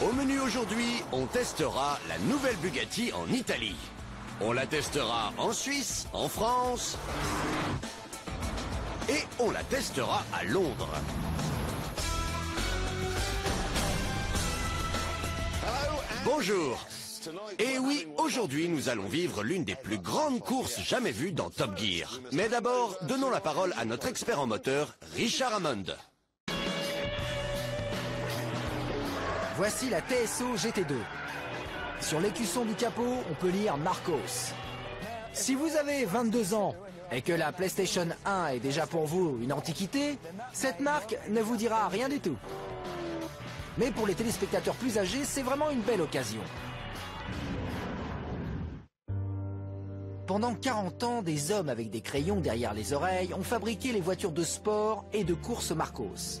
Au menu aujourd'hui, on testera la nouvelle Bugatti en Italie. On la testera en Suisse, en France et on la testera à Londres. Bonjour. Et oui, aujourd'hui nous allons vivre l'une des plus grandes courses jamais vues dans Top Gear. Mais d'abord, donnons la parole à notre expert en moteur, Richard Hammond. Voici la TSO GT2. Sur l'écusson du capot, on peut lire Marcos. Si vous avez 22 ans et que la PlayStation 1 est déjà pour vous une antiquité, cette marque ne vous dira rien du tout. Mais pour les téléspectateurs plus âgés, c'est vraiment une belle occasion. Pendant 40 ans, des hommes avec des crayons derrière les oreilles ont fabriqué les voitures de sport et de course Marcos.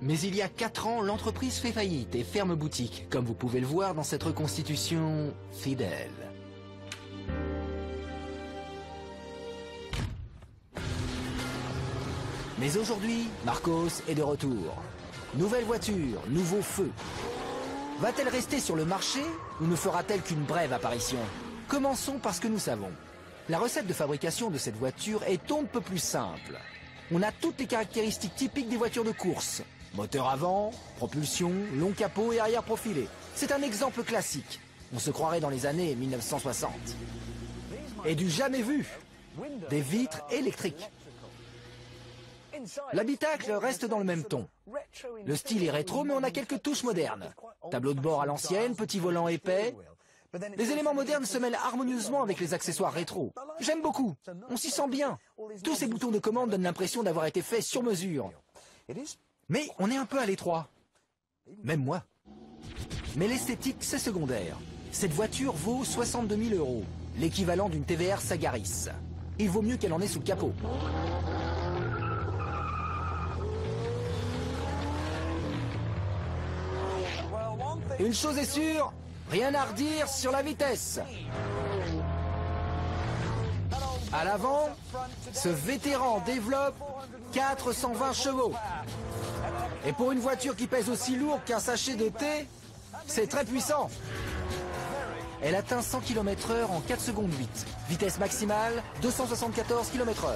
Mais il y a 4 ans, l'entreprise fait faillite et ferme boutique, comme vous pouvez le voir dans cette reconstitution fidèle. Mais aujourd'hui, Marcos est de retour. Nouvelle voiture, nouveau feu. Va-t-elle rester sur le marché ou ne fera-t-elle qu'une brève apparition? Commençons par ce que nous savons. La recette de fabrication de cette voiture est on ne peut plus simple. On a toutes les caractéristiques typiques des voitures de course. Moteur avant, propulsion, long capot et arrière profilé. C'est un exemple classique. On se croirait dans les années 1960. Et du jamais vu. Des vitres électriques. L'habitacle reste dans le même ton. Le style est rétro, mais on a quelques touches modernes. Tableau de bord à l'ancienne, petit volant épais. Les éléments modernes se mêlent harmonieusement avec les accessoires rétro. J'aime beaucoup. On s'y sent bien. Tous ces boutons de commande donnent l'impression d'avoir été faits sur mesure. Mais on est un peu à l'étroit. Même moi. Mais l'esthétique, c'est secondaire. Cette voiture vaut 62 000 €, l'équivalent d'une TVR Sagaris. Il vaut mieux qu'elle en ait sous le capot. Une chose est sûre, rien à redire sur la vitesse. À l'avant, ce vétéran développe 420 chevaux. Et pour une voiture qui pèse aussi lourd qu'un sachet de thé, c'est très puissant. Elle atteint 100 km/h en 4 secondes 8. Vitesse maximale, 274 km/h.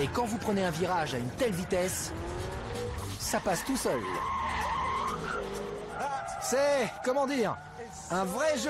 Et quand vous prenez un virage à une telle vitesse, ça passe tout seul. C'est, comment dire, un vrai jeu.